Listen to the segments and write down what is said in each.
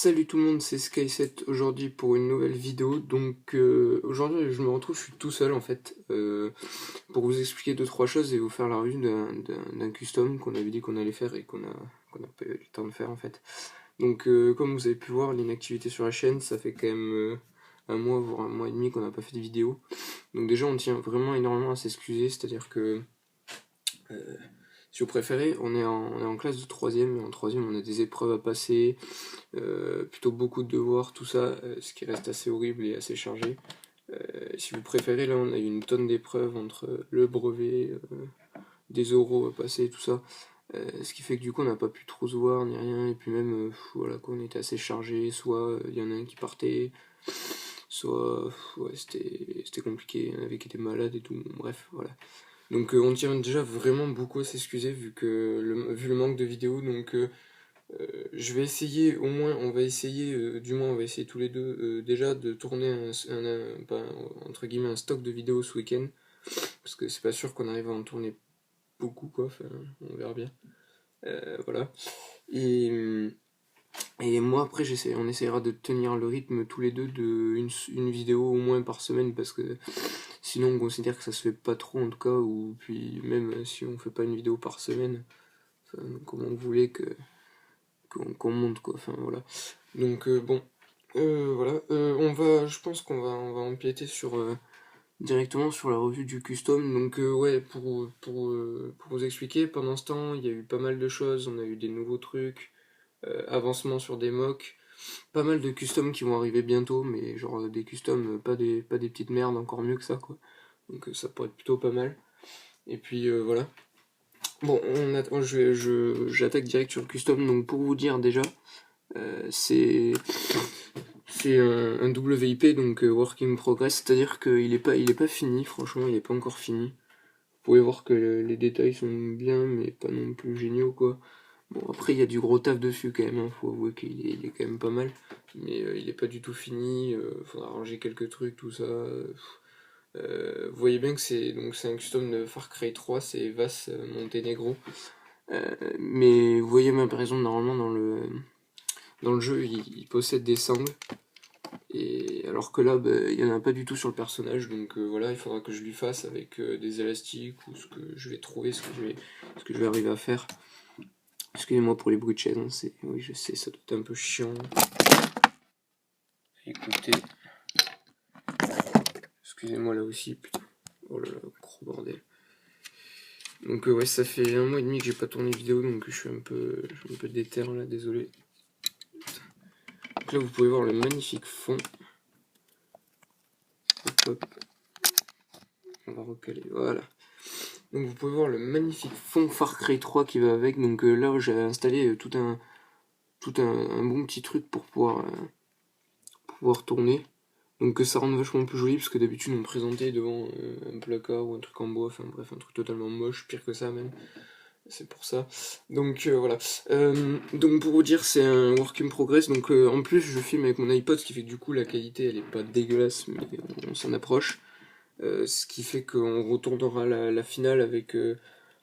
Salut tout le monde, c'est Sky7 aujourd'hui pour une nouvelle vidéo. Donc aujourd'hui je me retrouve, je suis tout seul en fait, pour vous expliquer deux trois choses et vous faire la revue d'un custom qu'on avait dit qu'on allait faire et qu'on a pas eu le temps de faire en fait. Donc comme vous avez pu voir, l'inactivité sur la chaîne, ça fait quand même un mois voire un mois et demi qu'on n'a pas fait de vidéo. Donc déjà on tient vraiment énormément à s'excuser, c'est-à-dire que si vous préférez, on est en classe de 3ème, et en 3ème on a des épreuves à passer, plutôt beaucoup de devoirs, tout ça, ce qui reste assez horrible et assez chargé. Si vous préférez, là on a eu une tonne d'épreuves entre le brevet, des oraux à passer, tout ça. Ce qui fait que du coup on n'a pas pu trop se voir ni rien, et puis même voilà quoi, on était assez chargé, soit il y en a un qui partait, soit ouais, c'était compliqué, il y en avait qui étaient malades et tout, bon, bref voilà. Donc on tient déjà vraiment beaucoup à s'excuser vu le manque de vidéos, donc je vais essayer, au moins, on va essayer, du moins on va essayer tous les deux, déjà de tourner pas, entre guillemets, un stock de vidéos ce week-end, parce que c'est pas sûr qu'on arrive à en tourner beaucoup, quoi, enfin, on verra bien. Voilà. Et, et moi, après, on essaiera de tenir le rythme tous les deux de une vidéo au moins par semaine, parce que sinon on considère que ça se fait pas trop, en tout cas, ou puis même si on fait pas une vidéo par semaine, enfin, comment vous voulez qu'on monte quoi, enfin voilà. Donc bon, voilà, je pense qu'on va empiéter directement sur la revue du custom. Donc ouais, pour vous expliquer, pendant ce temps, il y a eu pas mal de choses, on a eu des nouveaux trucs, avancement sur des mocks, pas mal de customs qui vont arriver bientôt, mais genre des customs, pas des petites merdes, encore mieux que ça quoi. Donc ça pourrait être plutôt pas mal. Et puis voilà. Bon, j'attaque direct sur le custom, donc pour vous dire déjà, c'est un WIP, donc Work in Progress, c'est-à-dire qu'il est pas fini, franchement, il est pas encore fini. Vous pouvez voir que les détails sont bien, mais pas non plus géniaux, quoi. Bon, après, il y a du gros taf dessus, quand même, hein, faut avouer il est quand même pas mal, mais il est pas du tout fini, faudra ranger quelques trucs, tout ça. Vous voyez bien que c'est un custom de Far Cry 3, c'est Vas Montenegro. Mais vous voyez même par exemple normalement dans le jeu il possède des sangles, et alors que là bah, il n'y en a pas du tout sur le personnage, donc voilà, il faudra que je lui fasse avec des élastiques ou ce que je vais trouver, ce que je vais arriver à faire. Excusez-moi pour les bruits de chaise, hein, oui je sais, ça doit être un peu chiant. Écoutez, excusez-moi là aussi, putain, oh là là, gros bordel. Donc ouais, ça fait un mois et demi que j'ai pas tourné vidéo, donc je suis un peu déter là, désolé. Donc là vous pouvez voir le magnifique fond. Hop, hop. On va recaler, voilà. Donc vous pouvez voir le magnifique fond Far Cry 3 qui va avec. Donc là j'ai installé tout un bon petit truc pour pouvoir tourner. Donc que ça rende vachement plus joli, parce que d'habitude on me présentait devant un placard ou un truc en bois, enfin bref, un truc totalement moche, pire que ça même. C'est pour ça. Donc voilà. Donc pour vous dire, c'est un work in progress. Donc en plus, je filme avec mon iPod, ce qui fait que du coup la qualité elle est pas dégueulasse, mais on s'en approche. Ce qui fait qu'on retournera la finale avec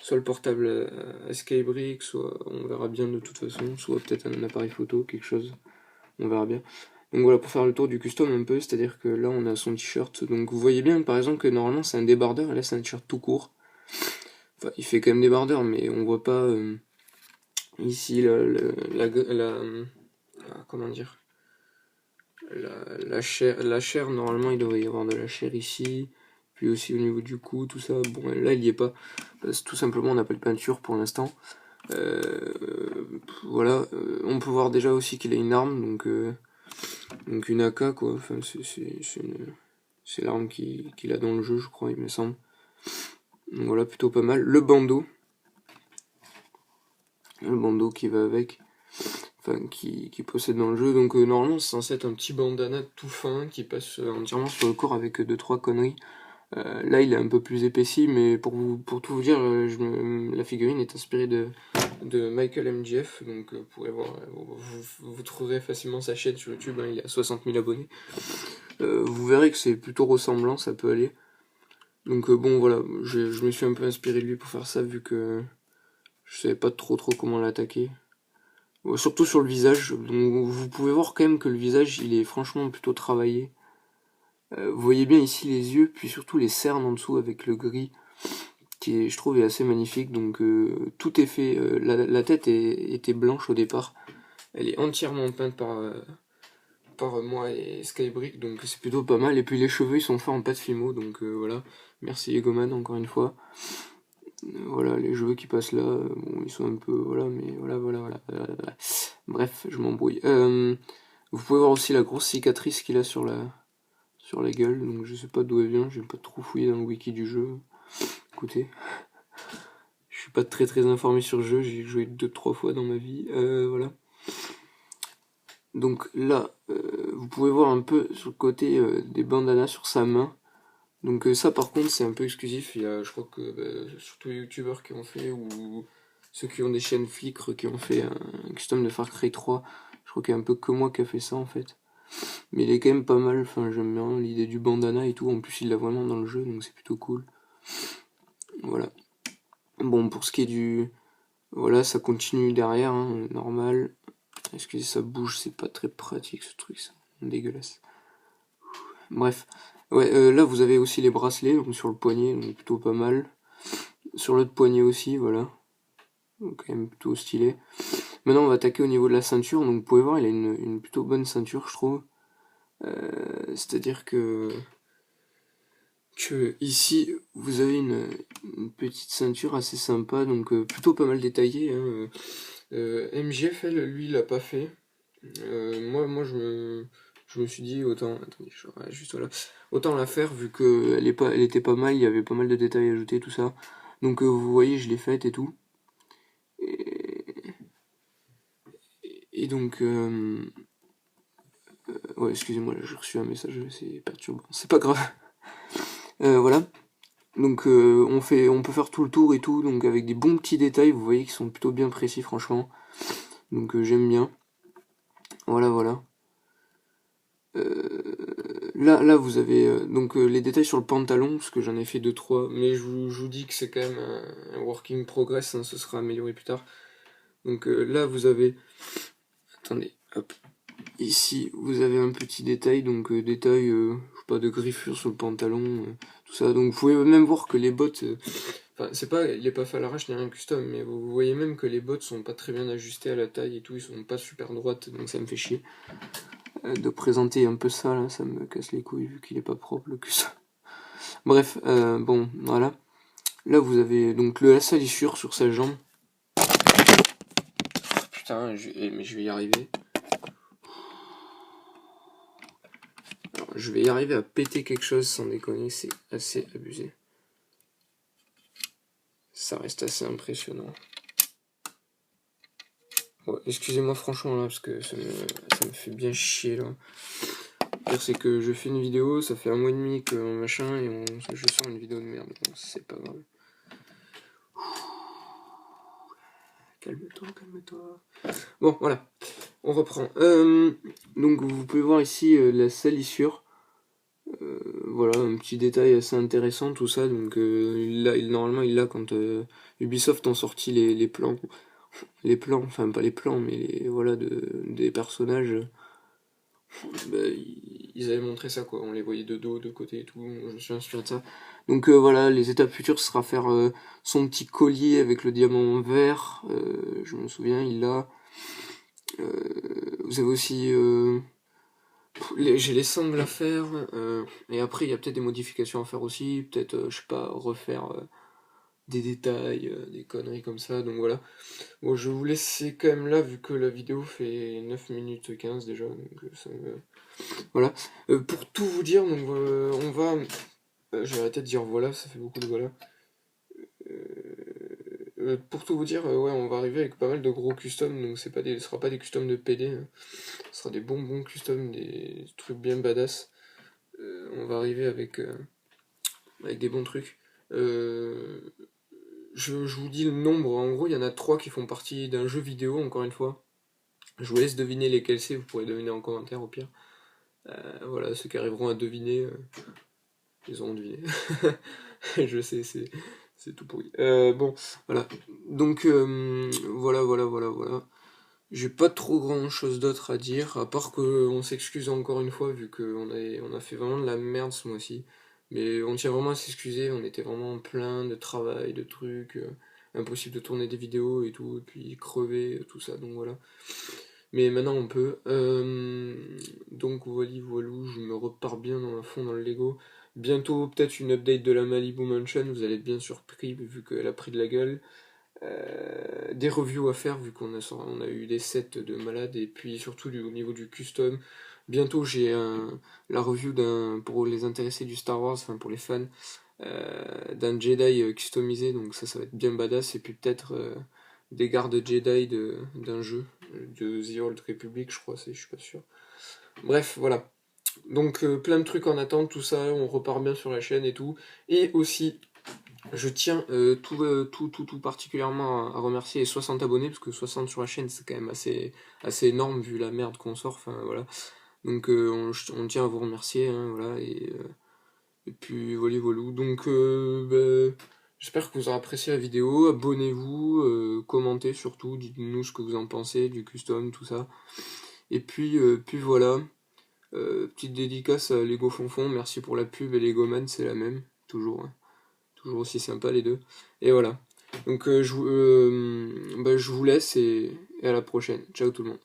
soit le portable à Skybrick, soit on verra bien de toute façon, soit peut-être un appareil photo, quelque chose. On verra bien. Donc voilà, pour faire le tour du custom un peu, c'est-à-dire que là on a son t-shirt. Donc vous voyez bien par exemple que normalement c'est un débardeur, et là c'est un t-shirt tout court. Enfin, il fait quand même débardeur, mais on voit pas ici comment dire, la chair, normalement il devrait y avoir de la chair ici, puis aussi au niveau du cou, tout ça. Bon, là il y est pas, parce que tout simplement on n'a pas de peinture pour l'instant. Voilà, on peut voir déjà aussi qu'il a une arme, donc une AK quoi, enfin c'est l'arme qu'il a dans le jeu, je crois, il me semble. Donc voilà, plutôt pas mal. Le bandeau qui va avec, enfin qui possède dans le jeu. Donc normalement c'est censé être un petit bandana tout fin qui passe entièrement sur le corps avec 2-3 conneries. Là il est un peu plus épaissi, mais pour tout vous dire, la figurine est inspirée de Michael MGF, donc vous pourrez voir, vous trouverez facilement sa chaîne sur YouTube, hein, il a 60 000 abonnés. Vous verrez que c'est plutôt ressemblant, ça peut aller. Donc bon voilà, je me suis un peu inspiré de lui pour faire ça, vu que je savais pas trop comment l'attaquer. surtout sur le visage. Donc vous pouvez voir quand même que le visage il est franchement plutôt travaillé. Vous voyez bien ici les yeux, puis surtout les cernes en dessous avec le gris, qui est, je trouve, est assez magnifique. Donc tout est fait. La tête était blanche au départ. Elle est entièrement peinte par moi et Skybrick, donc c'est plutôt pas mal. Et puis les cheveux ils sont faits en pâte Fimo, donc voilà. Merci Egoman encore une fois. Voilà, les cheveux qui passent là, bon, ils sont un peu, voilà, mais voilà. Bref, je m'embrouille. Vous pouvez voir aussi la grosse cicatrice qu'il a sur la gueule, donc je sais pas d'où elle vient, j'ai pas trop fouillé dans le wiki du jeu. Écoutez, je suis pas très informé sur le jeu, j'ai joué 2-3 fois dans ma vie, voilà. Donc là, vous pouvez voir un peu sur le côté des bandanas sur sa main. Donc ça par contre c'est un peu exclusif, il y a, je crois que surtout les youtubeurs qui ont fait, ou ceux qui ont des chaînes Flickr qui ont fait un custom de Far Cry 3, je crois qu'il y a un peu que moi qui a fait ça en fait. Mais il est quand même pas mal, enfin j'aime bien l'idée du bandana et tout, en plus il l'a vraiment dans le jeu donc c'est plutôt cool. Voilà. Bon pour ce qui est du... Voilà, ça continue derrière, hein, normal. Excusez, ça bouge, c'est pas très pratique ce truc, ça. Dégueulasse. Bref. Ouais, là vous avez aussi les bracelets, donc sur le poignet, donc plutôt pas mal. Sur l'autre poignet aussi, voilà. Donc quand même plutôt stylé. Maintenant on va attaquer au niveau de la ceinture, donc vous pouvez voir il a une plutôt bonne ceinture je trouve. C'est-à-dire que ici vous avez une petite ceinture assez sympa, donc plutôt pas mal détaillée. Hein. MGF, lui, il l'a pas fait. Moi je me suis dit autant, attendez, je regarde juste voilà, autant la faire vu que elle était pas mal, il y avait pas mal de détails ajoutés, tout ça. Donc vous voyez, je l'ai faite et tout. Et donc, ouais, excusez-moi, j'ai reçu un message, c'est perturbant, c'est pas grave. Voilà. Donc on peut faire tout le tour et tout, donc avec des bons petits détails, vous voyez qu'ils sont plutôt bien précis franchement. Donc j'aime bien. Voilà. Là vous avez donc les détails sur le pantalon, parce que j'en ai fait 2-3, mais je vous dis que c'est quand même un working progress, hein, ce sera amélioré plus tard. Donc là vous avez... Attendez, hop. Ici vous avez un petit détail, donc détail, je sais pas, de griffure sur le pantalon, tout ça. Donc vous pouvez même voir que les bottes... Enfin, c'est pas, il est pas fait à l'arrache ni rien custom, mais vous voyez même que les bottes sont pas très bien ajustées à la taille et tout, ils sont pas super droites, donc ça me fait chier. De présenter un peu ça, là, ça me casse les couilles vu qu'il est pas propre le custom. Bref, bon, voilà. Là vous avez donc la salissure sur sa jambe. Putain, mais je vais y arriver. Alors, je vais y arriver à péter quelque chose sans déconner, c'est assez abusé. Ça reste assez impressionnant. Ouais, excusez-moi franchement là, parce que ça me fait bien chier là. Le pire c'est que je fais une vidéo, ça fait 1 mois et demi que machin, et je sors une vidéo de merde, bon, c'est pas grave. Calme-toi. Bon, voilà, on reprend. Donc vous pouvez voir ici la salissure. Voilà, un petit détail assez intéressant, tout ça. Donc normalement il l'a quand Ubisoft ont sorti les plans. Les plans, enfin pas les plans, mais voilà, des personnages. Bah, ils avaient montré ça quoi, on les voyait de dos, de côté et tout, je me suis inspiré de ça. Donc voilà, les étapes futures, ce sera faire son petit collier avec le diamant vert, je me souviens, il l'a. Vous avez aussi... j'ai les sangles à faire, et après il y a peut-être des modifications à faire aussi, peut-être, je sais pas, refaire des détails, des conneries comme ça, donc voilà. Bon, je vais vous laisser quand même là, vu que la vidéo fait 9 minutes 15 déjà, donc ça me... Voilà. Pour tout vous dire, donc on va... j'ai arrêté de dire voilà, ça fait beaucoup de voilà. Pour tout vous dire, ouais, on va arriver avec pas mal de gros customs, donc ce sera pas des customs de PD, hein. Ce sera des bons customs, des trucs bien badass. On va arriver avec des bons trucs. Je vous dis le nombre, en gros il y en a 3 qui font partie d'un jeu vidéo, encore une fois. Je vous laisse deviner lesquels c'est, vous pourrez deviner en commentaire au pire. Voilà, ceux qui arriveront à deviner, ils auront deviné. Je sais, c'est tout pourri. Bon, voilà. Donc, voilà. J'ai pas trop grand chose d'autre à dire, à part qu'on s'excuse encore une fois, vu on a fait vraiment de la merde ce mois-ci. Mais on tient vraiment à s'excuser, on était vraiment plein de travail, de trucs, impossible de tourner des vidéos et tout, et puis crever, tout ça, donc voilà. Mais maintenant on peut. Donc voilà, voilou, je me repars bien à fond dans le Lego. Bientôt peut-être une update de la Malibu Mansion, vous allez être bien surpris vu qu'elle a pris de la gueule. Des reviews à faire vu on a eu des sets de malades et puis surtout au niveau du custom. Bientôt j'ai la review pour les intéressés du Star Wars, enfin pour les fans, d'un Jedi customisé, donc ça va être bien badass et puis peut-être des gardes Jedi d'un jeu de The Old Republic, je crois, je suis pas sûr. Bref, voilà. Donc plein de trucs en attente, tout ça, on repart bien sur la chaîne et tout. Et aussi, je tiens tout particulièrement à remercier les 60 abonnés, parce que 60 sur la chaîne, c'est quand même assez énorme vu la merde qu'on sort, enfin voilà. Donc on tient à vous remercier, hein, voilà, et puis voilà, voilà. Donc j'espère que vous aurez apprécié la vidéo, abonnez-vous, commentez surtout, dites-nous ce que vous en pensez, du custom, tout ça. Et puis voilà, petite dédicace à Lego Fonfon, merci pour la pub, et Legoman, c'est la même, toujours, hein. Toujours aussi sympa les deux. Et voilà. Donc je vous laisse et à la prochaine. Ciao tout le monde.